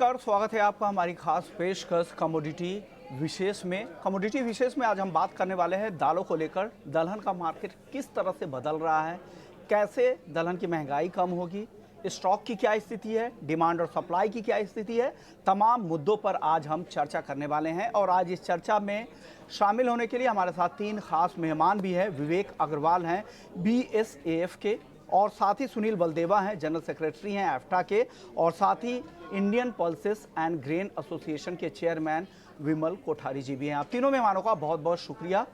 नमस्कार, स्वागत है आपका हमारी खास पेशकश कमोडिटी विशेष में आज हम बात करने वाले हैं दालों को लेकर। दलहन का मार्केट किस तरह से बदल रहा है, कैसे दलहन की महंगाई कम होगी, स्टॉक की क्या स्थिति है, डिमांड और सप्लाई की क्या स्थिति है, तमाम मुद्दों पर आज हम चर्चा करने वाले हैं। और आज इस चर्चा में शामिल होने के लिए हमारे साथ तीन खास मेहमान भी हैं। विवेक अग्रवाल हैं BSAF के, और साथ ही सुनील बलदेवा हैं, जनरल सेक्रेटरी हैं एफ्टा के, और साथ ही Indian pulses and grain association के चेयरमैन विमल कोठारी जी भी हैं। आप तीनों मेहमानों का बहुत बहुत शुक्रिया।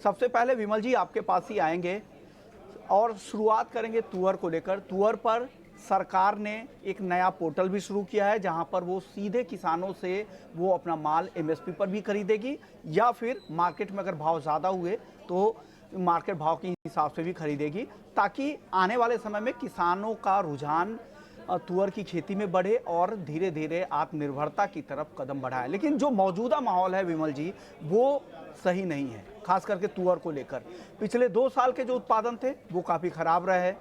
सबसे पहले विमल जी आपके पास ही आएंगे और शुरुआत करेंगे तुअर को लेकर। तुअर पर सरकार ने एक नया पोर्टल भी शुरू किया है जहां पर वो सीधे किसानों से वो अपना माल MSP पर भी खरीदेगी, या फिर मार्केट में अगर भाव ज़्यादा हुए तो मार्केट भाव के हिसाब से भी खरीदेगी, ताकि आने वाले समय में किसानों का रुझान तुअर की खेती में बढ़े और धीरे धीरे आत्मनिर्भरता की तरफ कदम बढ़ाए। लेकिन जो मौजूदा माहौल है विमल जी, वो सही नहीं है, खास करके तुअर को लेकर। पिछले 2 साल के जो उत्पादन थे वो काफ़ी खराब रहे,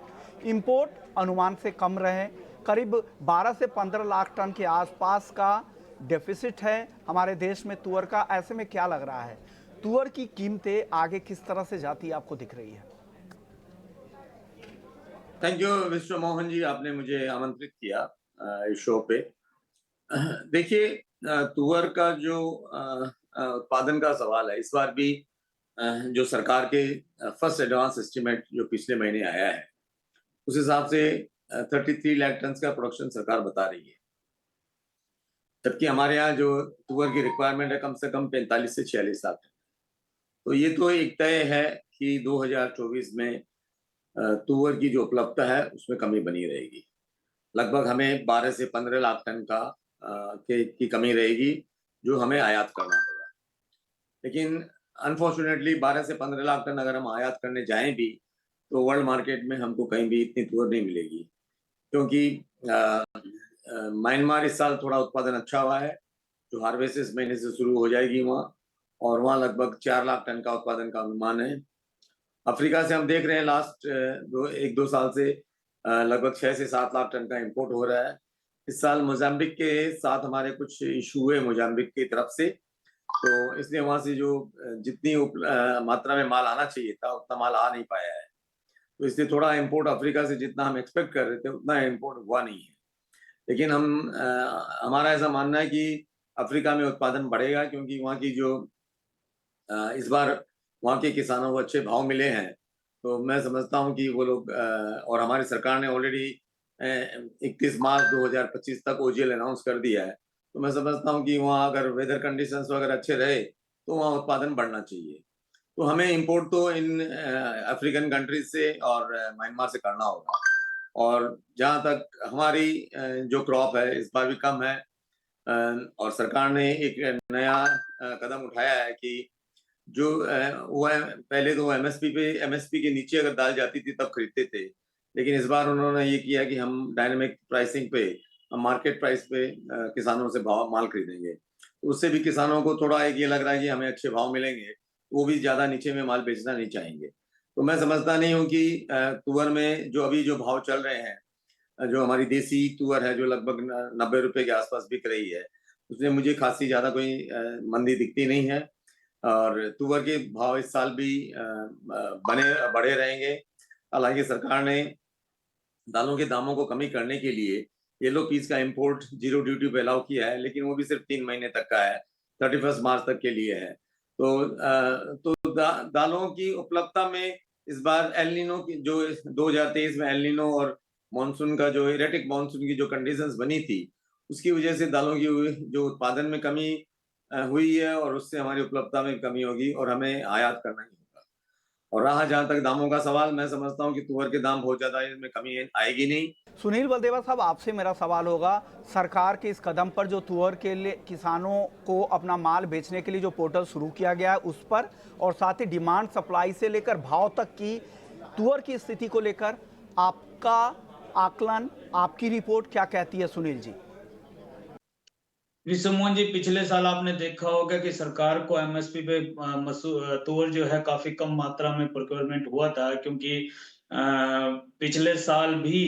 इंपोर्ट अनुमान से कम रहे, करीब 12 से 15 लाख टन के आसपास का डेफिसिट है हमारे देश में तुअर का। ऐसे में क्या लग रहा है, तुअर की कीमतें आगे किस तरह से जाती आपको दिख रही है? थैंक यू विश्व मोहन जी, आपने मुझे आमंत्रित किया इस शो पे। देखिए, तुअर का जो उत्पादन का सवाल है, इस बार भी जो सरकार के फर्स्ट एडवांस एस्टीमेट जो पिछले महीने आया है, उस हिसाब से 33 लाख टन का प्रोडक्शन सरकार बता रही है, जबकि हमारे यहाँ जो तुअर की रिक्वायरमेंट है कम से कम 45 से 46 लाख टन। तो ये तो एक तय है कि 2024 में तुअर की जो उपलब्धता है उसमें कमी बनी रहेगी। लगभग हमें 12 से 15 लाख टन की कमी रहेगी, जो हमें आयात करना होगा। लेकिन अनफॉर्चुनेटली 12 से 15 लाख टन अगर हम आयात करने जाएं भी, तो वर्ल्ड मार्केट में हमको कहीं भी इतनी तुअर नहीं मिलेगी, क्योंकि म्यांमार इस साल थोड़ा उत्पादन अच्छा हुआ है, जो हार्वेस्ट इस महीने से शुरू हो जाएगी वहाँ, और वहाँ लगभग 4 लाख टन का उत्पादन का अनुमान है। अफ्रीका से हम देख रहे हैं लास्ट 1-2 साल से लगभग 6 से 7 लाख टन का इंपोर्ट हो रहा है। इस साल मोजाम्बिक के साथ हमारे कुछ इशू हुए मोजाम्बिक की तरफ से, तो इसलिए वहाँ से जो जितनी मात्रा में माल आना चाहिए था उतना माल आ नहीं पाया है। तो इसलिए थोड़ा इंपोर्ट अफ्रीका से जितना हम एक्सपेक्ट कर रहे थे उतना इंपोर्ट हुआ नहीं है। लेकिन हमारा ऐसा मानना है कि अफ्रीका में उत्पादन बढ़ेगा, क्योंकि वहाँ की जो इस बार वहाँ के किसानों को अच्छे भाव मिले हैं। तो मैं समझता हूँ कि वो लोग और हमारी सरकार ने ऑलरेडी 31 मार्च 2025 तक OGL अनाउंस कर दिया है। तो मैं समझता हूँ कि वहाँ अगर वेदर कंडीशंस वगैरह अच्छे रहे तो वहाँ उत्पादन बढ़ना चाहिए। तो हमें इंपोर्ट तो इन अफ्रीकन कंट्रीज से और म्यांमार से करना होगा। और जहाँ तक हमारी जो क्रॉप है इस बार भी कम है, और सरकार ने एक नया कदम उठाया है कि जो वो पहले तो MSP के नीचे अगर दाल जाती थी तब खरीदते थे, लेकिन इस बार उन्होंने ये किया कि हम डायनामिक प्राइसिंग पे, हम मार्केट प्राइस पे किसानों से भाव माल खरीदेंगे। तो उससे भी किसानों को थोड़ा एक ये लग रहा है कि हमें अच्छे भाव मिलेंगे, वो भी ज्यादा नीचे में माल बेचना नहीं चाहेंगे। तो मैं समझता नहीं हूँ कि तुअर में जो अभी जो भाव चल रहे हैं, जो हमारी देसी तुअर है जो लगभग 90 रुपए के आसपास बिक रही है, उसमें मुझे खासी ज्यादा कोई मंदी दिखती नहीं है। और तुअर के भाव इस साल भी बढ़े रहेंगे। हालांकि सरकार ने दालों के दामों को कमी करने के लिए येलो पीस का इंपोर्ट 0 ड्यूटी पे अलाउ किया है, लेकिन वो भी सिर्फ 3 महीने तक का है, 31 मार्च तक के लिए है। तो दालों की उपलब्धता में इस बार एल नीनो की जो 2023 में एल नीनो और मानसून का जो इरेटिक मानसून की जो कंडीशंस बनी थी, उसकी वजह से दालों की जो उत्पादन में कमी हुई है, और उससे हमारी उपलब्धता में कमी होगी और हमें आयात करना ही होगा। और रहा जहाँ तक दामों का सवाल, मैं समझता हूँ कि तुअर के दाम बहुत ज्यादा, इसमें कमी आएगी नहीं। सुनील बलदेवा साहब, आपसे मेरा सवाल होगा, सरकार के इस कदम पर जो तुअर के लिए किसानों को अपना माल बेचने के लिए जो पोर्टल शुरू किया गया है उस पर, और साथ ही डिमांड सप्लाई से लेकर भाव तक की तुअर की स्थिति को लेकर आपका आकलन, आपकी रिपोर्ट क्या कहती है सुनील जी? विश्वमोहन जी, पिछले साल आपने देखा होगा कि सरकार को MSP पे तुअर जो है काफी कम मात्रा में प्रोक्योरमेंट हुआ था, क्योंकि पिछले साल भी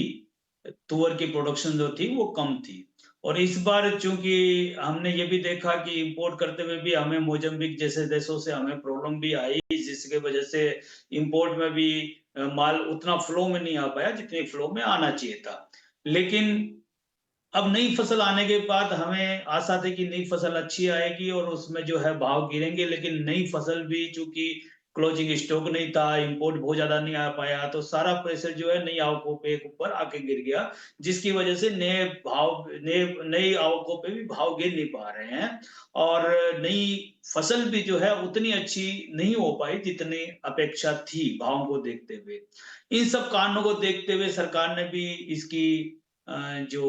तुअर की प्रोडक्शन जो थी वो कम थी। और इस बार चूंकि हमने ये भी देखा कि इंपोर्ट करते हुए भी हमें मोजम्बिक जैसे देशों से हमें प्रॉब्लम भी आई, जिसके वजह से इंपोर्ट में भी माल उतना फ्लो में नहीं आ पाया जितनी फ्लो में आना चाहिए था। लेकिन अब नई फसल आने के बाद हमें आशा थी कि नई फसल अच्छी आएगी और उसमें जो है भाव गिरेंगे, लेकिन नई फसल भी चूंकि क्लोजिंग स्टॉक नहीं था, इंपोर्ट बहुत ज्यादा नहीं आ पाया, तो सारा प्रेशर जो है नई आवकों पे ऊपर आके गिर गया, जिसकी वजह से नई आवकों पे भी भाव गिर नहीं पा रहे हैं। और नई फसल भी जो है उतनी अच्छी नहीं हो पाई जितनी अपेक्षा थी भावों को देखते हुए। इन सब कारणों को देखते हुए सरकार ने भी इसकी जो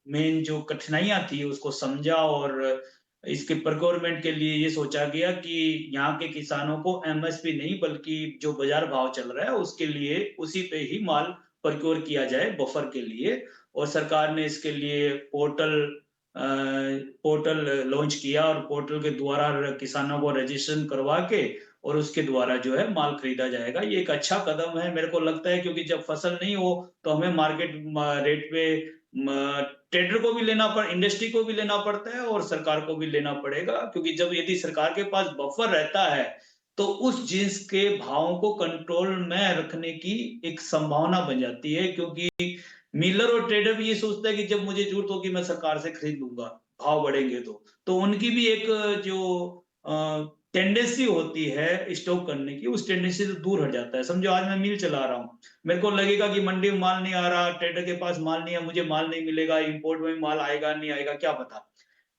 मेन जो कठिनाइयाँ थी उसको समझा और इसके प्रोक्योरमेंट के लिए ये सोचा गया कि यहाँ के किसानों को एमएसपी नहीं बल्कि जो बाजार भाव चल रहा है उसके लिए उसी पे ही माल प्रोक्योर किया जाए बफर के लिए। और सरकार ने इसके लिए पोर्टल लॉन्च किया और पोर्टल के द्वारा किसानों को रजिस्ट्रेशन करवा के और उसके द्वारा जो है माल खरीदा जाएगा। ये एक अच्छा कदम है मेरे को लगता है, क्योंकि जब फसल नहीं हो तो हमें मार्केट रेट पे ट्रेडर को भी इंडस्ट्री को भी लेना पड़ता है और सरकार को भी लेना पड़ेगा, क्योंकि जब यदि सरकार के पास बफर रहता है तो उस जींस के भावों को कंट्रोल में रखने की एक संभावना बन जाती है, क्योंकि मिलर और ट्रेडर भी ये सोचता है कि जब मुझे जरूरत होगी मैं सरकार से खरीद लूंगा, भाव बढ़ेंगे तो उनकी भी एक जो टेंडेंसी होती है स्टॉक करने की, उस टेंडेंसी से दूर हट जाता है। समझो आज मैं मिल चला रहा हूँ, मेरे को लगेगा कि मंडी में माल नहीं आ रहा, ट्रेडर के पास माल नहीं है, मुझे माल नहीं मिलेगा, इंपोर्ट में माल आएगा नहीं आएगा क्या पता।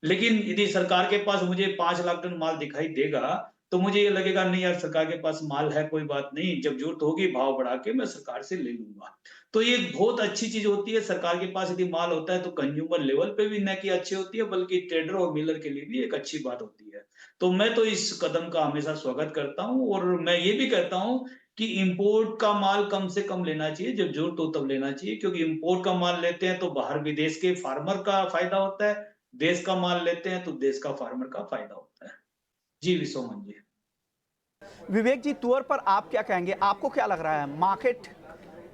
लेकिन यदि सरकार के पास मुझे 5 लाख टन माल दिखाई देगा, तो मुझे ये लगेगा नहीं यार सरकार के पास माल है, कोई बात नहीं, जब जरूरत होगी भाव बढ़ा के मैं सरकार से ले लूंगा। तो ये बहुत अच्छी चीज होती है, सरकार के पास यदि माल होता है तो कंज्यूमर लेवल पे भी न कि अच्छी होती है, बल्कि ट्रेडर और मिलर के लिए भी एक अच्छी बात होती है। तो मैं तो इस कदम का हमेशा स्वागत करता हूँ और मैं ये भी कहता हूँ कि इंपोर्ट का माल कम से कम लेना चाहिए, जब जरूरत हो तब लेना चाहिए, क्योंकि इंपोर्ट का माल लेते हैं तो बाहर विदेश के फार्मर का फायदा होता है, देश का माल लेते हैं तो देश का फार्मर का फायदा होता है। जी विश्वमन जी। विवेक जी, तुअर पर आप क्या कहेंगे? आपको क्या लग रहा है मार्केट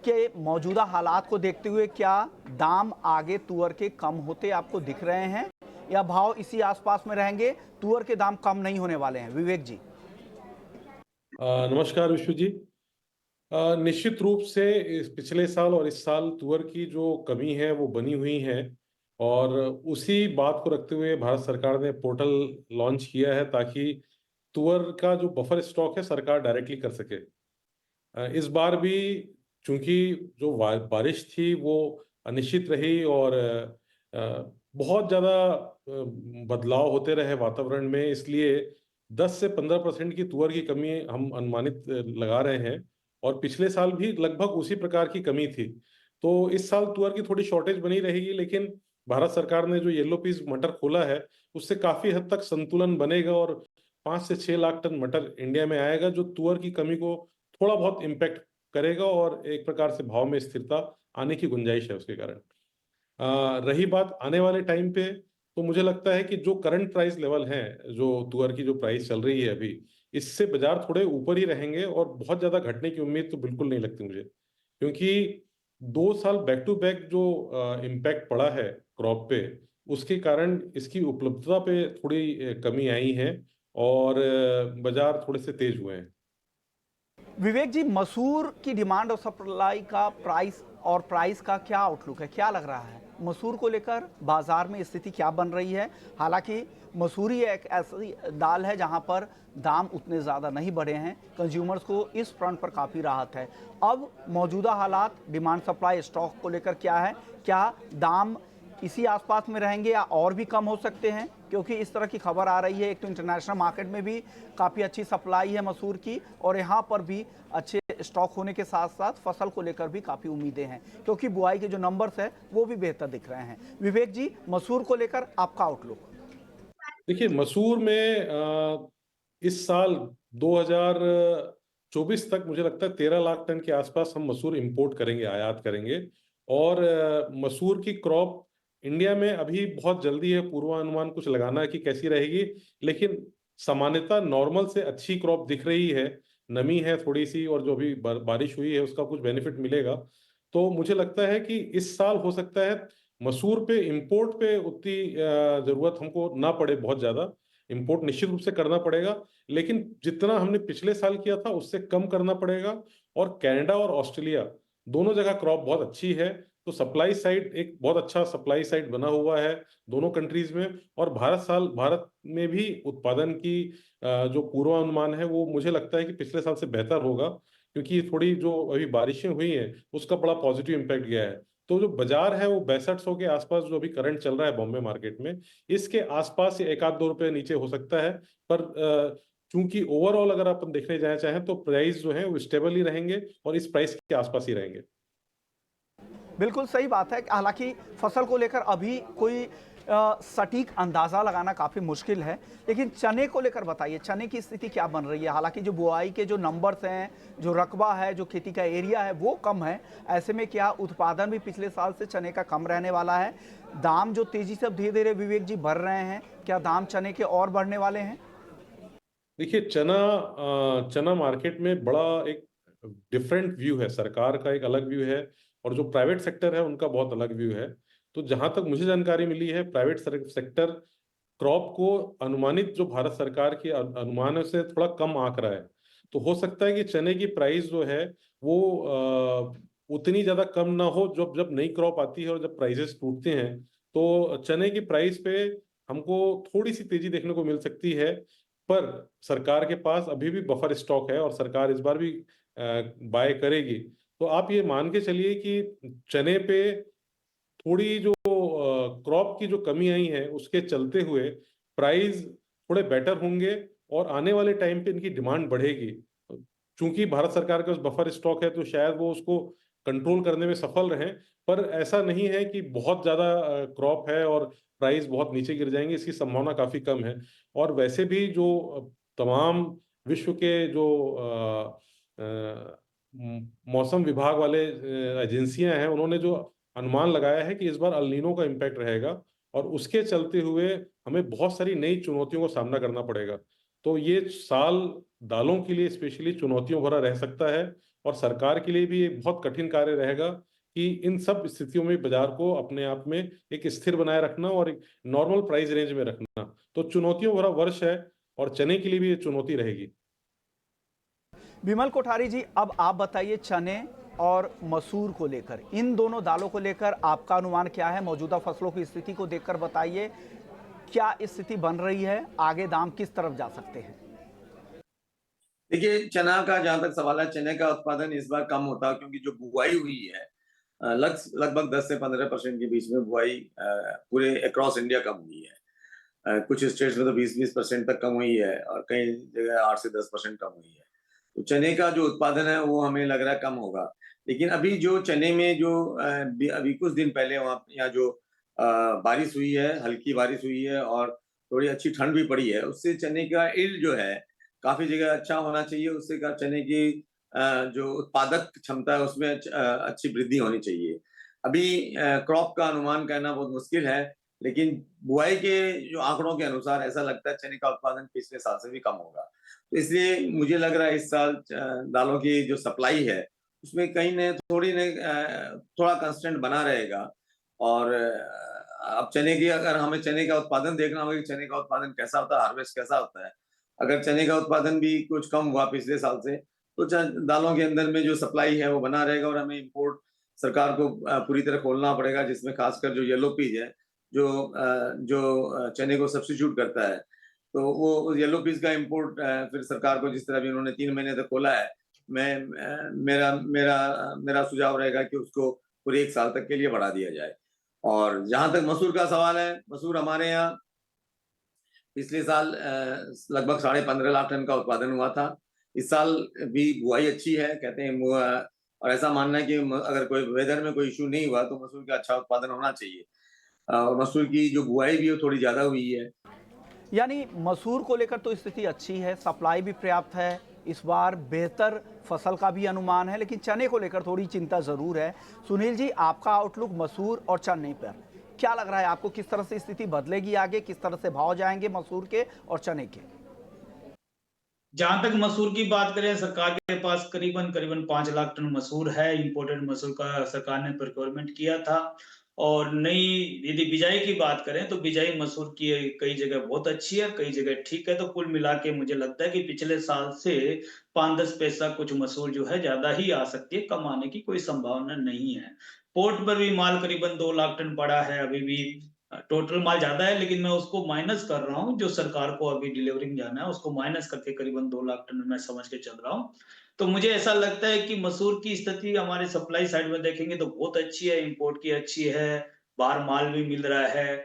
के मौजूदा हालात को देखते हुए क्या दाम आगे तुअर के कम होते आपको दिख रहे हैं या भाव इसी आसपास में रहेंगे, तुअर के दाम कम नहीं होने वाले हैं? विवेक जी। नमस्कार विश्व जी। निश्चित रूप से इस पिछले साल और इस साल तुअर की जो कमी है वो बनी हुई है और उसी बात को रखते हुए भारत सरकार ने पोर्टल लॉन्च किया है ताकि तुअर का जो बफर स्टॉक है सरकार डायरेक्टली कर सके। इस बार भी चूंकि जो बारिश थी वो अनिश्चित रही और बहुत ज़्यादा बदलाव होते रहे वातावरण में, इसलिए 10 से 15% की तुअर की कमी हम अनुमानित लगा रहे हैं और पिछले साल भी लगभग उसी प्रकार की कमी थी। तो इस साल तुअर की थोड़ी शॉर्टेज बनी रहेगी, लेकिन भारत सरकार ने जो येलो पीस मटर खोला है उससे काफी हद तक संतुलन बनेगा और 5 से 6 लाख टन मटर इंडिया में आएगा, जो तुअर की कमी को थोड़ा बहुत इम्पैक्ट करेगा और एक प्रकार से भाव में स्थिरता आने की गुंजाइश है उसके कारण। रही बात आने वाले टाइम पे, तो मुझे लगता है कि जो करंट प्राइस लेवल है, जो तुअर की जो प्राइस चल रही है अभी, इससे बाजार थोड़े ऊपर ही रहेंगे और बहुत ज्यादा घटने की उम्मीद तो बिल्कुल नहीं लगती मुझे, क्योंकि 2 साल बैक टू बैक जो इम्पैक्ट पड़ा है क्रॉप पे, उसके कारण इसकी उपलब्धता पे थोड़ी कमी आई है और बाजार थोड़े से तेज हुए हैं। विवेक जी, मसूर की डिमांड और सप्लाई का प्राइस का क्या आउटलुक है? क्या लग रहा है मसूर को लेकर बाजार में स्थिति क्या बन रही है? हालांकि मसूरी एक ऐसी दाल है जहां पर दाम उतने ज़्यादा नहीं बढ़े हैं, कंज्यूमर्स को इस फ्रंट पर काफ़ी राहत है। अब मौजूदा हालात डिमांड सप्लाई स्टॉक को लेकर क्या है? क्या दाम इसी आसपास में रहेंगे या और भी कम हो सकते हैं? क्योंकि इस तरह की खबर आ रही है, एक तो इंटरनेशनल मार्केट में भी काफ़ी अच्छी सप्लाई है मसूर की और यहाँ पर भी अच्छे स्टॉक होने के साथ साथ फसल को लेकर भी काफ़ी उम्मीदें हैं, क्योंकि बुआई के जो नंबर्स हैं वो भी बेहतर दिख रहे हैं। विवेक जी, मसूर को लेकर आपका आउटलुक? देखिए, मसूर में इस साल 2024 तक मुझे लगता है 13 लाख टन के आसपास हम मसूर इंपोर्ट करेंगे, आयात करेंगे। और मसूर की क्रॉप इंडिया में अभी बहुत जल्दी है पूर्वानुमान कुछ लगाना कि कैसी रहेगी, लेकिन सामान्यतः नॉर्मल से अच्छी क्रॉप दिख रही है। नमी है थोड़ी सी और जो भी बारिश हुई है उसका कुछ बेनिफिट मिलेगा। तो मुझे लगता है कि इस साल हो सकता है मसूर पे इंपोर्ट पे उतनी जरूरत हमको ना पड़े, बहुत ज्यादा इंपोर्ट निश्चित रूप से करना पड़ेगा, लेकिन जितना हमने पिछले साल किया था उससे कम करना पड़ेगा। और कनाडा और ऑस्ट्रेलिया दोनों जगह क्रॉप बहुत अच्छी है, तो सप्लाई साइड एक बहुत अच्छा सप्लाई साइड बना हुआ है दोनों कंट्रीज में। और भारत में भी उत्पादन की जो पूर्वानुमान है वो मुझे लगता है कि पिछले साल से बेहतर होगा, क्योंकि थोड़ी जो अभी बारिशें हुई हैं उसका बड़ा पॉजिटिव इम्पैक्ट गया है। तो जो बाजार है वो 6200 के आसपास जो अभी करंट चल रहा है बॉम्बे मार्केट में, इसके आसपास एक आध 2 रुपए नीचे हो सकता है। पर चूंकि ओवरऑल अगर अपन देखने जाए चाहें तो प्राइस जो है वो स्टेबल ही रहेंगे और इस प्राइस के आसपास ही रहेंगे। बिल्कुल सही बात है। हालांकि फसल को लेकर अभी कोई सटीक अंदाजा लगाना काफी मुश्किल है, लेकिन चने को लेकर बताइए, चने की स्थिति क्या बन रही है? हालांकि जो बुआई के जो नंबर्स हैं, जो रकबा है, जो खेती का एरिया है वो कम है, ऐसे में क्या उत्पादन भी पिछले साल से चने का कम रहने वाला है? दाम जो तेजी से धीरे धीरे विवेक जी बढ़ रहे हैं, क्या दाम चने के और बढ़ने वाले हैं? देखिए, चना मार्केट में बड़ा एक डिफरेंट व्यू है, सरकार का एक अलग व्यू है और जो प्राइवेट सेक्टर है उनका बहुत अलग व्यू है। तो जहां तक मुझे जानकारी मिली है, प्राइवेट सेक्टर क्रॉप को अनुमानित जो भारत सरकार की अनुमान से थोड़ा कम आंक रहा है। तो हो सकता है कि चने की प्राइस जो है वो उतनी ज्यादा कम ना हो। जब जब नई क्रॉप आती है और जब प्राइसेस टूटते हैं तो चने की प्राइस पे हमको थोड़ी सी तेजी देखने को मिल सकती है। पर सरकार के पास अभी भी बफर स्टॉक है और सरकार इस बार भी बाय करेगी। तो आप ये मान के चलिए कि चने पे थोड़ी जो क्रॉप की जो कमी आई है उसके चलते हुए प्राइस थोड़े बेटर होंगे और आने वाले टाइम पे इनकी डिमांड बढ़ेगी। चूंकि भारत सरकार के पास बफर स्टॉक है तो शायद वो उसको कंट्रोल करने में सफल रहें। पर ऐसा नहीं है कि बहुत ज्यादा क्रॉप है और प्राइस बहुत नीचे गिर जाएंगे, इसकी संभावना काफी कम है। और वैसे भी जो तमाम विश्व के जो मौसम विभाग वाले एजेंसियां हैं उन्होंने जो अनुमान लगाया है कि इस बार अल नीनो का इम्पैक्ट रहेगा और उसके चलते हुए हमें बहुत सारी नई चुनौतियों का सामना करना पड़ेगा। तो ये साल दालों के लिए स्पेशली चुनौतियों भरा रह सकता है और सरकार के लिए भी एक बहुत कठिन कार्य रहेगा कि इन सब स्थितियों में बाजार को अपने आप में एक स्थिर बनाए रखना और एक नॉर्मल प्राइस रेंज में रखना। तो चुनौतियों भरा वर्ष है और चने के लिए भी ये चुनौती रहेगी। विमल कोठारी जी, अब आप बताइए, चने और मसूर को लेकर, इन दोनों दालों को लेकर आपका अनुमान क्या है? मौजूदा फसलों की स्थिति को देखकर बताइए, क्या स्थिति बन रही है? आगे दाम किस तरफ जा सकते हैं? देखिए, चना का जहां तक सवाल है, चने का उत्पादन इस बार कम होता क्योंकि जो बुआई हुई है लगभग 10 से 15% के बीच में बुआई पूरे अक्रॉस इंडिया कम हुई है। कुछ स्टेट्स में तो 20% तक कम हुई है और कई जगह 8 से 10% कम हुई है। तो चने का जो उत्पादन है वो हमें लग रहा है कम होगा। लेकिन अभी जो चने में जो अभी कुछ दिन पहले वहाँ यहाँ जो बारिश हुई है, हल्की बारिश हुई है और थोड़ी अच्छी ठंड भी पड़ी है, उससे चने का यील्ड जो है काफी जगह अच्छा होना चाहिए। उससे का चने की जो उत्पादक क्षमता है उसमें अच्छी वृद्धि होनी चाहिए। अभी क्रॉप का अनुमान कहना बहुत मुश्किल है, लेकिन बुआई के जो आंकड़ों के अनुसार ऐसा लगता है चने का उत्पादन पिछले साल से भी कम होगा। तो इसलिए मुझे लग रहा है इस साल दालों की जो सप्लाई है उसमें कहीं न थोड़ा कंस्टेंट बना रहेगा। और अब चने की अगर हमें चने का उत्पादन देखना होगा कि चने का उत्पादन कैसा होता है, हार्वेस्ट कैसा होता है। अगर चने का उत्पादन भी कुछ कम हुआ पिछले साल से, तो दालों के अंदर में जो सप्लाई है वो बना रहेगा और हमें इंपोर्ट सरकार को पूरी तरह खोलना पड़ेगा, जिसमें खासकर जो येलो पीज है, जो चने को सब्स्टिट्यूट करता है, तो वो येलो पीज का इंपोर्ट फिर सरकार को, जिस तरह भी उन्होंने 3 महीने तक खोला है, मेरा मेरा मेरा सुझाव रहेगा कि उसको पूरे 1 साल तक के लिए बढ़ा दिया जाए। और जहां तक मसूर का सवाल है, मसूर हमारे यहाँ पिछले साल लगभग 15.5 लाख टन का उत्पादन हुआ था। इस साल भी बुआई अच्छी है, कहते हैं और ऐसा मानना है कि अगर कोई वेदर में कोई इश्यू नहीं हुआ तो मसूर का अच्छा उत्पादन होना चाहिए। और मसूर की जो बुआई भी वो थोड़ी ज्यादा हुई है। यानी मसूर को लेकर तो स्थिति अच्छी है, सप्लाई भी पर्याप्त है, इस बार बेहतर फसल का भी अनुमान है, लेकिन चने को लेकर थोड़ी चिंता जरूर है। सुनील जी, आपका आउटलुक मसूर और चने पर क्या लग रहा है? आपको किस तरह से स्थिति बदलेगी आगे, किस तरह से भाव जाएंगे मसूर के और चने के? जहां तक मसूर की बात करें, सरकार के पास करीबन 5 लाख टन मसूर है। इंपोर्टेड मसूर का सरकार ने प्रोक्योरमेंट किया था और नई यदि बिजाई की बात करें तो बिजाई मसूर की कई जगह बहुत अच्छी है, कई जगह ठीक है। तो कुल मिला के मुझे लगता है कि पिछले साल से 5-10 पैसा कुछ मसूर जो है ज्यादा ही आ सकती है, कम आने की कोई संभावना नहीं है। पोर्ट पर भी माल करीबन 2 लाख टन पड़ा है अभी भी। टोटल माल ज्यादा है, लेकिन मैं उसको माइनस कर रहा हूँ, जो सरकार को अभी डिलीवरिंग जाना है उसको माइनस करके करीबन 2 लाख टन मैं समझ के चल रहा हूँ। तो मुझे ऐसा लगता है कि मसूर की स्थिति हमारे सप्लाई साइड में देखेंगे तो बहुत अच्छी है, इंपोर्ट की अच्छी है, बाहर माल भी मिल रहा है,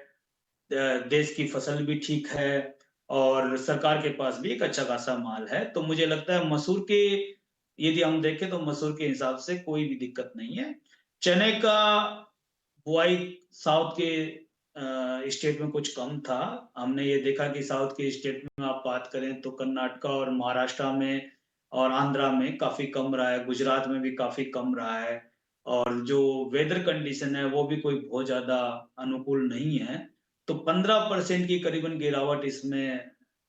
देश की फसल भी ठीक है और सरकार के पास भी एक अच्छा खासा माल है। तो मुझे लगता है मसूर के, यदि हम देखें तो मसूर के हिसाब से कोई भी दिक्कत नहीं है। चने का बुआई साउथ के स्टेट में कुछ कम था। हमने ये देखा कि साउथ के स्टेट में आप बात करें तो कर्नाटका और महाराष्ट्र में और आंध्रा में काफी कम रहा है, गुजरात में भी काफी कम रहा है। और जो वेदर कंडीशन है वो भी कोई बहुत ज्यादा अनुकूल नहीं है। तो 15% की करीबन गिरावट इसमें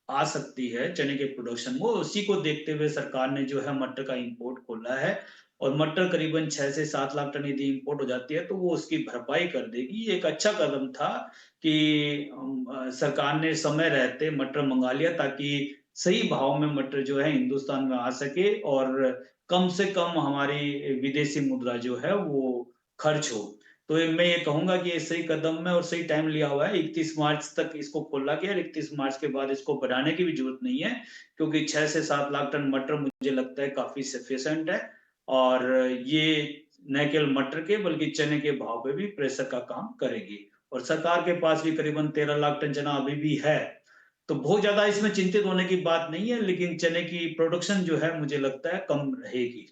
आ सकती है चने के प्रोडक्शन में। उसी को देखते हुए सरकार ने जो है मटर का इंपोर्ट खोला है और मटर करीबन 6 से 7 लाख टन यदि इंपोर्ट हो जाती है तो वो उसकी भरपाई कर देगी। ये एक अच्छा कदम था कि सरकार ने समय रहते मटर मंगा लिया ताकि सही भाव में मटर जो है हिंदुस्तान में आ सके और कम से कम हमारी विदेशी मुद्रा जो है वो खर्च हो। तो मैं ये कहूंगा कि ये सही कदम है और सही टाइम लिया हुआ है। 31 मार्च तक इसको खोला गया, 31 मार्च के बाद इसको बढ़ाने की भी जरूरत नहीं है, क्योंकि 6 से 7 लाख टन मटर मुझे लगता है काफी सफिशिएंट है। और ये न केवल मटर के बल्कि चने के भाव पे भी प्रेशर का काम करेगी। और सरकार के पास भी करीबन 13 लाख टन चना अभी भी है। तो बहुत ज्यादा इसमें चिंतित होने की बात नहीं है, लेकिन चने की प्रोडक्शन जो है मुझे लगता है कम रहेगी।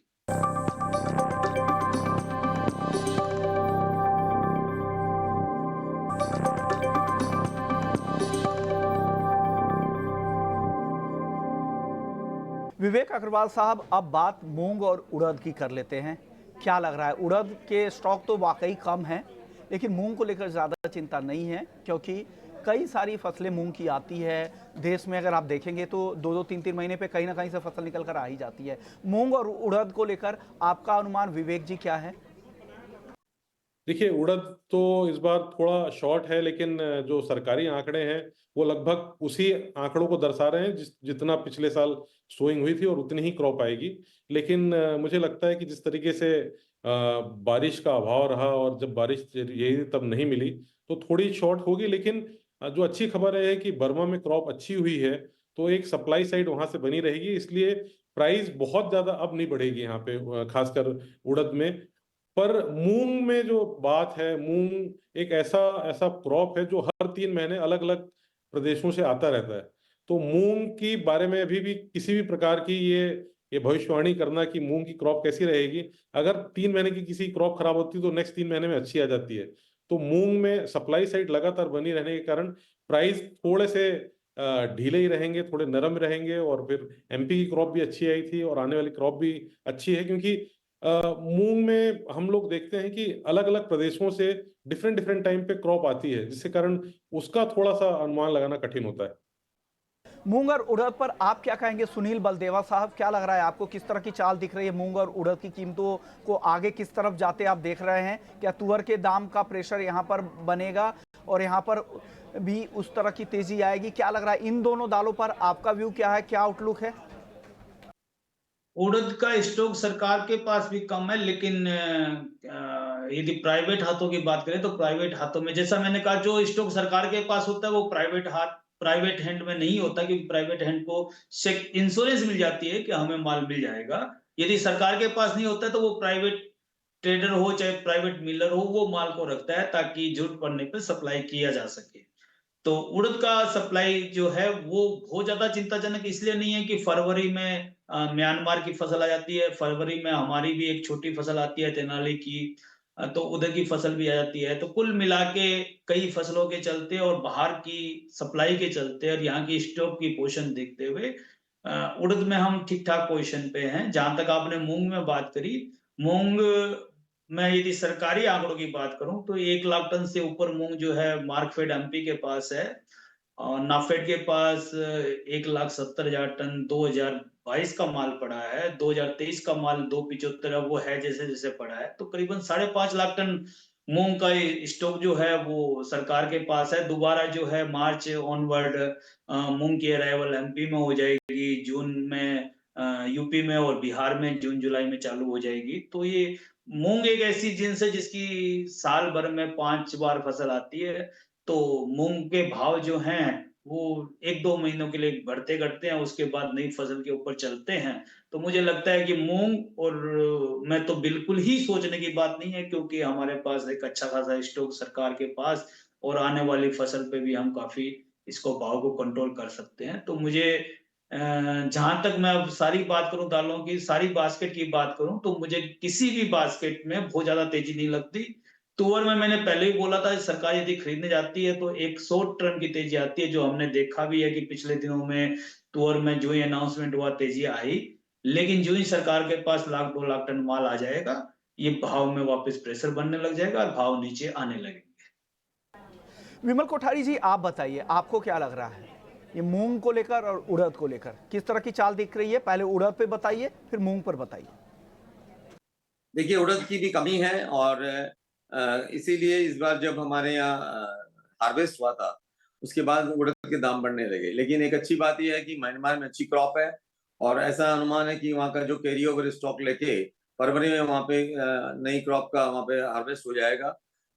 विवेक अग्रवाल साहब, अब बात मूंग और उड़द की कर लेते हैं। क्या लग रहा है, उड़द के स्टॉक तो वाकई कम है, लेकिन मूंग को लेकर ज़्यादा चिंता नहीं है, क्योंकि कई सारी फसलें मूंग की आती है देश में। अगर आप देखेंगे तो 2-2, 3-3 महीने पे कहीं ना कहीं से फसल निकल कर आ ही जाती है। मूंग और उड़द को लेकर आपका अनुमान विवेक जी क्या है? देखिए, उड़द तो इस बार थोड़ा शॉर्ट है, लेकिन जो सरकारी आंकड़े हैं वो लगभग उसी आंकड़ों को दर्शा रहे हैं जितना पिछले साल सोइंग हुई थी और उतनी ही क्रॉप आएगी। लेकिन मुझे लगता है कि जिस तरीके से बारिश का अभाव रहा और जब बारिश यही तब नहीं मिली तो थोड़ी शॉर्ट होगी। लेकिन जो अच्छी खबर है कि बर्मा में क्रॉप अच्छी हुई है, तो एक सप्लाई साइड वहां से बनी रहेगी, इसलिए प्राइस बहुत ज्यादा अब नहीं बढ़ेगी यहाँ पे, खासकर उड़द में। पर मूंग में जो बात है, मूंग एक ऐसा ऐसा क्रॉप है जो हर 3 महीने अलग अलग प्रदेशों से आता रहता है। तो मूंग की बारे में अभी भी किसी भी प्रकार की ये भविष्यवाणी करना कि मूंग की क्रॉप कैसी रहेगी, अगर 3 महीने की किसी क्रॉप खराब होती है तो नेक्स्ट 3 महीने में अच्छी आ जाती है। तो मूंग में सप्लाई साइड लगातार बनी रहने के कारण प्राइस थोड़े से ढीले ही रहेंगे, थोड़े नरम रहेंगे। और फिर एमपी की क्रॉप भी अच्छी आई थी और आने वाली क्रॉप भी अच्छी है, क्योंकि मूंग में हम लोग देखते हैं कि अलग अलग प्रदेशों से डिफरेंट डिफरेंट टाइम पे क्रॉप आती है, जिसके कारण उसका थोड़ा सा अनुमान लगाना कठिन होता है। मूंग और उड़द पर आप क्या कहेंगे सुनील बलदेवा साहब? क्या लग रहा है आपको, किस तरह की चाल दिख रही है मूंग और उड़द की कीमतों को आगे किस तरफ जाते आप देख रहे हैं? क्या तुअर के दाम का प्रेशर यहाँ पर बनेगा और यहाँ पर भी उस तरह की तेजी आएगी? क्या लग रहा है इन दोनों दालों पर आपका व्यू क्या है, क्या आउटलुक है? उड़द का स्टॉक सरकार के पास भी कम है, लेकिन यदि प्राइवेट हाथों की बात करें तो प्राइवेट हाथों में, जैसा मैंने कहा, जो स्टॉक सरकार के पास होता है वो प्राइवेट हैंड में नहीं होता, क्योंकि प्राइवेट हैंड को इंश्योरेंस मिल जाती है कि हमें माल मिल जाएगा। यदि सरकार के पास नहीं होता तो वो प्राइवेट ट्रेडर हो चाहे प्राइवेट मिलर हो, वो माल को रखता है ताकि जरूरत पड़ने पर सप्लाई किया जा सके। तो उड़द का सप्लाई जो है वो बहुत ज्यादा चिंताजनक इसलिए नहीं है कि फरवरी में म्यांमार की फसल आ जाती है, फरवरी में हमारी भी एक छोटी फसल आती है तेनाली की, तो उधर की फसल भी आ जाती है। तो कुल मिला के कई फसलों के चलते और बाहर की सप्लाई के चलते और यहाँ की स्टॉक की पोजीशन देखते हुए उड़द में हम ठीक ठाक पोजीशन पे हैं। जहां तक आपने मूंग में बात करी, मूंग मैं यदि सरकारी आंकड़ों की बात करूं तो 1 लाख टन से ऊपर मूंग जो है मार्कफेड एमपी के पास है और नाफेड के पास 1,70,000 टन 2022 का माल पड़ा है। 2023 का माल 2,75 वो है जैसे जैसे पड़ा है, तो करीबन 5.5 लाख टन मूंग का स्टॉक जो है वो सरकार के पास है। दोबारा जो है मार्च ऑनवर्ड मूंग की अराइवल एमपी में हो जाएगी, जून में यूपी में और बिहार में जून जुलाई में चालू हो जाएगी। तो ये मूंग एक ऐसी जिन्स है जिसकी साल भर में 5 बार फसल आती है। तो मूंग के भाव जो हैं वो 1-2 महीनों के लिए बढ़ते घटते हैं, उसके बाद नई फसल के ऊपर चलते हैं। तो मुझे लगता है कि मूंग और मैं तो बिल्कुल ही सोचने की बात नहीं है, क्योंकि हमारे पास एक अच्छा खासा स्टॉक सरकार के पास, और आने वाली फसल पे भी हम काफी इसको भाव को कंट्रोल कर सकते हैं। तो मुझे जहां तक मैं अब सारी बात करूं दालों की, सारी बास्केट की बात करूं, तो मुझे किसी भी बास्केट में बहुत ज्यादा तेजी नहीं लगती। तुअर में मैंने पहले ही बोला था, सरकार यदि खरीदने जाती है तो 100 टन की तेजी आती है, जो हमने देखा भी है कि पिछले दिनों में तुअर में जो ही अनाउंसमेंट हुआ तेजी आई। लेकिन जो ही सरकार के पास 1-2 लाख टन माल आ जाएगा, ये भाव में वापस प्रेशर बनने लग जाएगा और भाव नीचे आने लगेंगे। विमल कोठारी जी, आप बताइए, आपको क्या लग रहा है ये मूंग को लेकर और उड़द को लेकर किस तरह की चाल दिख रही है? पहले उड़द पे बताइए, फिर मूंग पर बताइए। देखिए, उड़द की भी कमी है और इसीलिए इस बार जब हमारे यहाँ हार्वेस्ट हुआ था, उसके बाद उड़द के दाम बढ़ने लगे। लेकिन एक अच्छी बात यह है कि म्यांमार में अच्छी क्रॉप है और ऐसा अनुमान है कि वहाँ का जो कैरी ओवर स्टॉक लेके फरवरी में वहाँ पे नई क्रॉप का वहाँ पे हार्वेस्ट हो जाएगा।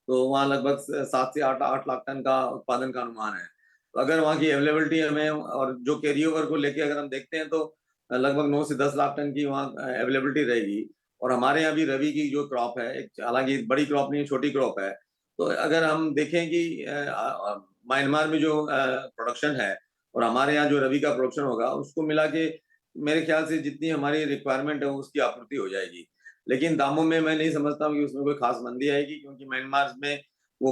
तो वहाँ लगभग 7 से 8 लाख टन का उत्पादन का अनुमान है। तो अगर वहाँ की अवेलेबिलिटी हमें और जो कैरी ओवर को लेके अगर हम देखते हैं तो लगभग 9 से 10 लाख टन की वहाँ अवेलेबिलिटी रहेगी। और हमारे यहाँ भी रबी की जो क्रॉप है, हालांकि बड़ी क्रॉप नहीं है, छोटी क्रॉप है। तो अगर हम देखें कि म्यांमार में जो प्रोडक्शन है और हमारे यहाँ जो रबी का प्रोडक्शन होगा, उसको मिला के मेरे ख्याल से जितनी हमारी रिक्वायरमेंट है उसकी आपूर्ति हो जाएगी। लेकिन दामों में मैं नहीं समझता हूँ कि उसमें कोई खास मंदी आएगी, क्योंकि म्यांमार में वो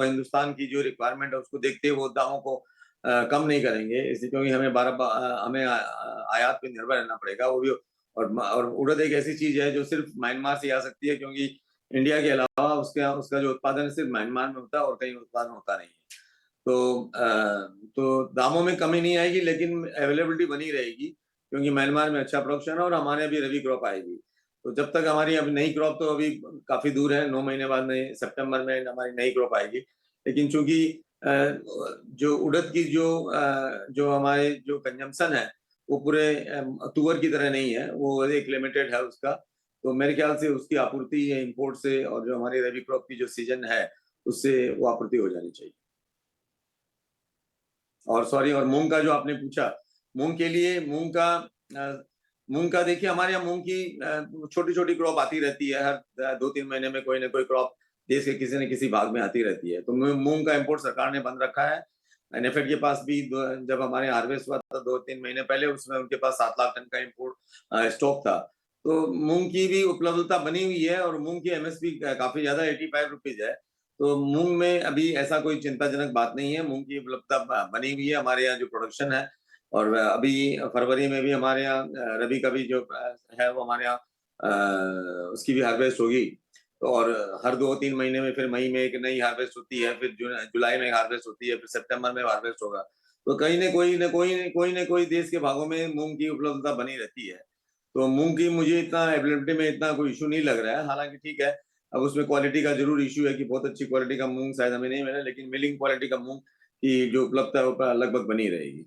हिंदुस्तान की जो रिक्वायरमेंट है उसको देखते हुए वो दामों को कम नहीं करेंगे, इसलिए क्योंकि हमें आयात पे निर्भर रहना पड़ेगा, वो भी। और उड़द एक ऐसी चीज है जो सिर्फ म्यांमार से आ सकती है, क्योंकि इंडिया के अलावा उसका जो उत्पादन सिर्फ म्यांमार में होता है और कहीं उत्पादन होता नहीं है। तो दामों में कमी नहीं आएगी, लेकिन अवेलेबिलिटी बनी रहेगी, क्योंकि म्यांमार में अच्छा प्रोडक्शन है और हमारे अभी रबी क्रॉप आएगी। तो जब तक हमारी अभी नई क्रॉप तो अभी काफी दूर है, 9 महीने बाद नई सितंबर में हमारी नई क्रॉप आएगी। लेकिन चूंकि जो उड़द की जो हमारे जो कंजम्पशन है वो पूरे तुअर की तरह नहीं है, वो एक लिमिटेड है उसका। तो मेरे ख्याल से उसकी आपूर्ति इंपोर्ट से और जो हमारी रबी क्रॉप की जो सीजन है उससे वो आपूर्ति हो जानी चाहिए। और मूंग का जो आपने पूछा, मूंग के लिए मूंग का देखिए, हमारे यहाँ मूंग की छोटी छोटी क्रॉप आती रहती है, हर 2-3 महीने में कोई ना कोई क्रॉप देश के किसी न किसी भाग में आती रहती है। तो मूंग का इंपोर्ट सरकार ने बंद रखा है। एनएफएड के पास भी जब हमारे हार्वेस्ट हुआ था 2-3 महीने पहले, उसमें उनके पास 7 लाख टन का इंपोर्ट स्टॉक था। तो मूंग की भी उपलब्धता बनी हुई है और मूंग की एमएसपी काफी ज्यादा 85 रुपीज है। तो मूंग में अभी ऐसा कोई चिंताजनक बात नहीं है, मूंग की उपलब्धता बनी हुई है हमारे यहाँ जो प्रोडक्शन है। और अभी फरवरी में भी हमारे यहाँ रबी का भी जो है वो हमारे यहाँ उसकी भी हार्वेस्ट होगी। तो और हर 2-3 महीने में फिर मई में एक नई हार्वेस्ट होती है, फिर जुलाई में हार्वेस्ट होती है, फिर सितंबर में हार्वेस्ट होगा। तो कहीं न कोई देश के भागों में मूंग की उपलब्धता बनी रहती है। तो मूंग की मुझे इतना अवेलेबिलिटी में इतना कोई इशू नहीं लग रहा है। हालांकि ठीक है, अब उसमें क्वालिटी का जरूर इशू है कि बहुत अच्छी क्वालिटी का मूंग शायद हमें नहीं मिला, लेकिन मिलिंग क्वालिटी का मूंग की जो उपलब्धता है वो लगभग बनी रहेगी।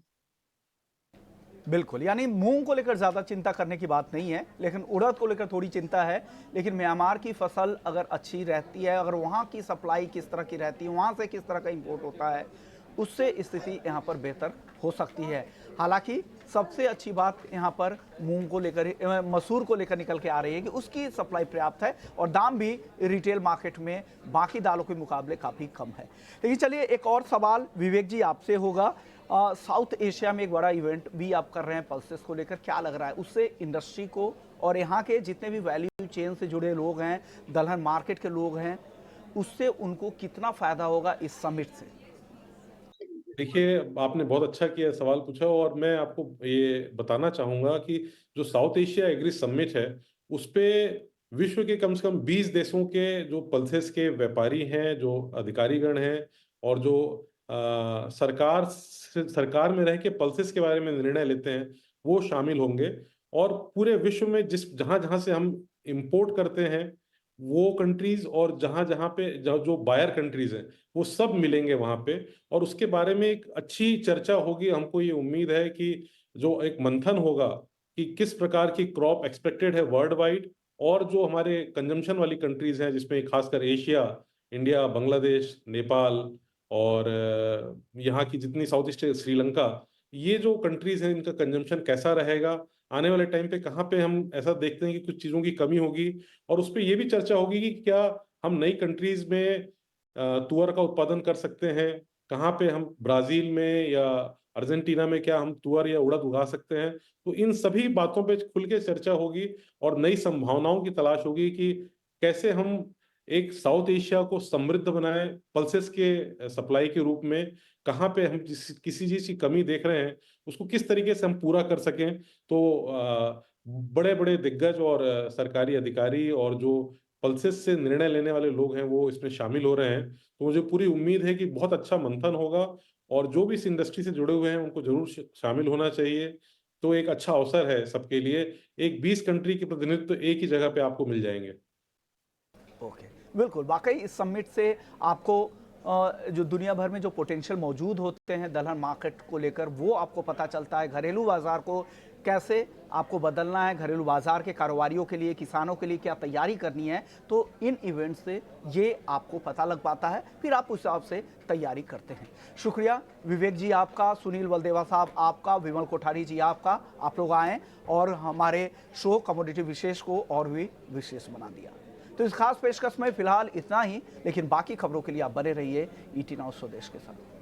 बिल्कुल, यानी मूंग को लेकर ज़्यादा चिंता करने की बात नहीं है, लेकिन उड़द को लेकर थोड़ी चिंता है। लेकिन म्यांमार की फसल अगर अच्छी रहती है, अगर वहाँ की सप्लाई किस तरह की रहती है, वहाँ से किस तरह का इंपोर्ट होता है, उससे स्थिति यहाँ पर बेहतर हो सकती है। हालांकि सबसे अच्छी बात यहाँ पर मूंग को लेकर, मसूर को लेकर निकल के आ रही है कि उसकी सप्लाई पर्याप्त है और दाम भी रिटेल मार्केट में बाकी दालों के मुकाबले काफ़ी कम है। लेकिन चलिए, एक और सवाल विवेक जी आपसे होगा। साउथ एशिया में एक बड़ा इवेंट भी आप कर रहे हैं पल्सेस को लेकर, क्या लग रहा है उससे इंडस्ट्री को और यहाँ के जितने भी वैल्यू चेन से जुड़े लोग हैं, दलहन मार्केट के लोग हैं, उससे उनको कितना फायदा होगा इस समिट से? देखिए, आपने बहुत अच्छा किया सवाल पूछा और मैं आपको ये बताना चाहूंगा कि जो साउथ एशिया एग्री समिट है उस पे विश्व के कम से कम 20 देशों के जो पल्सेस के व्यापारी हैं, जो अधिकारीगण हैं और जो सरकार में रह के पल्सेस के बारे में निर्णय लेते हैं, वो शामिल होंगे। और पूरे विश्व में जहां जहां से हम इंपोर्ट करते हैं वो कंट्रीज और जहां जहां पे जो बायर कंट्रीज हैं वो सब मिलेंगे वहां पे, और उसके बारे में एक अच्छी चर्चा होगी। हमको ये उम्मीद है कि जो एक मंथन होगा कि किस प्रकार की क्रॉप एक्सपेक्टेड है वर्ल्ड वाइड, और जो हमारे कंजम्पशन वाली कंट्रीज हैं जिसमें खासकर एशिया, इंडिया, बांग्लादेश, नेपाल और यहाँ की जितनी साउथ ईस्ट श्रीलंका, ये जो कंट्रीज हैं इनका कंजम्पशन कैसा रहेगा आने वाले टाइम पे, कहाँ पे हम ऐसा देखते हैं कि कुछ चीज़ों की कमी होगी। और उस पर यह भी चर्चा होगी कि क्या हम नई कंट्रीज में तुअर का उत्पादन कर सकते हैं, कहाँ पे हम ब्राजील में या अर्जेंटीना में क्या हम तुअर या उड़द उगा सकते हैं। तो इन सभी बातों पे खुल के चर्चा होगी और नई संभावनाओं की तलाश होगी कि कैसे हम एक साउथ एशिया को समृद्ध बनाएं पल्सेस के सप्लाई के रूप में, कहाँ पे हम किसी चीज की कमी देख रहे हैं उसको किस तरीके से हम पूरा कर सकें। तो बड़े बड़े दिग्गज और सरकारी अधिकारी और जो पल्सेस से निर्णय लेने वाले लोग हैं वो इसमें शामिल हो रहे हैं। तो मुझे पूरी उम्मीद है कि बहुत अच्छा मंथन होगा और जो भी इस इंडस्ट्री से जुड़े हुए हैं उनको जरूर शामिल होना चाहिए। तो एक अच्छा अवसर है सबके लिए, एक 20 कंट्री के प्रतिनिधित्व एक ही जगह पे आपको मिल जाएंगे। ओके, बिल्कुल, वाकई इस समिट से आपको जो दुनिया भर में जो पोटेंशियल मौजूद होते हैं दलहन मार्केट को लेकर वो आपको पता चलता है। घरेलू बाजार को कैसे आपको बदलना है, घरेलू बाजार के कारोबारियों के लिए, किसानों के लिए क्या तैयारी करनी है, तो इन इवेंट से ये आपको पता लग पाता है, फिर आप उस हिसाब से तैयारी करते हैं। शुक्रिया विवेक जी आपका, सुनील बलदेवा साहब आपका, विमल कोठारी जी आपका, आप लोग आए और हमारे शो कमोडिटी विशेष को और भी विशेष बना दिया। तो इस खास पेशकश में फिलहाल इतना ही, लेकिन बाकी खबरों के लिए आप बने रहिए ET नाउ स्वदेश के साथ।